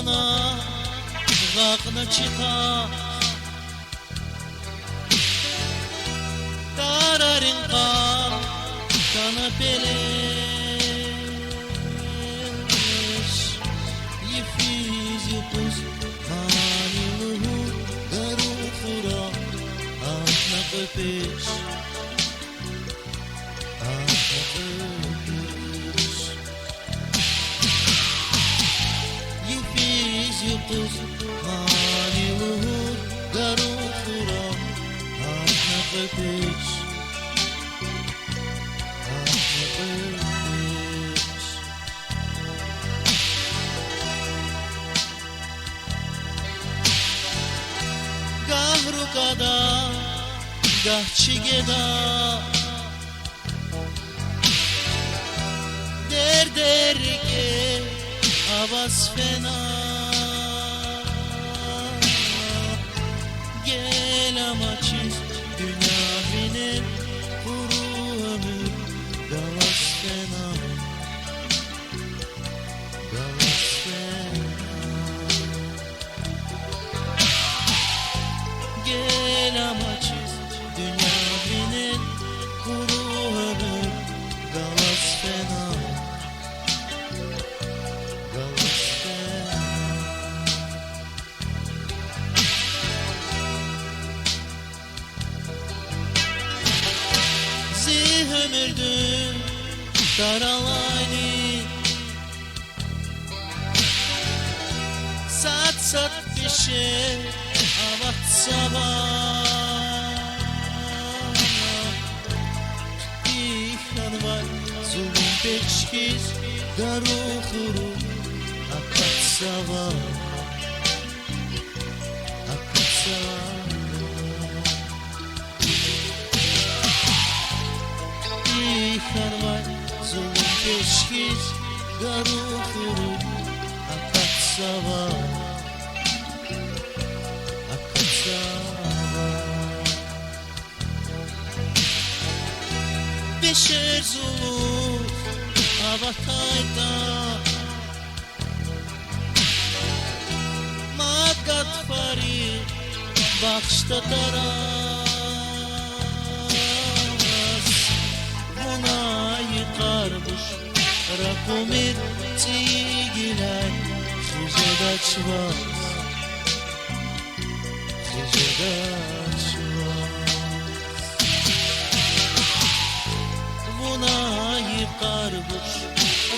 vatana gakna çıka Dararin kal kana beleş Yifiz yupuz maniluhu daru fura Ahna köpeş Ahna köpeş Yifiz yupuz maniluhu daru fura Ahna köpeş Gahrukada, gahçigeda derderge avaz fena Gel ama çiz günahının kuru ömür Galas fena Galas fena Gel ama çiz dünyavinin kuru ömür Galas fena Galas fena Zih ömürdün daralayni Sat sat bir şey avat sabah İhlan var zulüm peçkiz daru kuru Akat sabah Akat sabah İhlan var zulüm peçkiz daru kuru Akat sabah Beşer zulum avatayda Magat fari bakşta daraz Buna yıkarmış rakumir tigilay Sizede çvaz Sizede çvaz Buna yıkarmış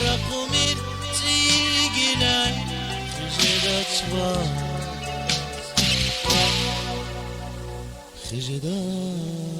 rakumir tigilay Sizede çvaz Sizede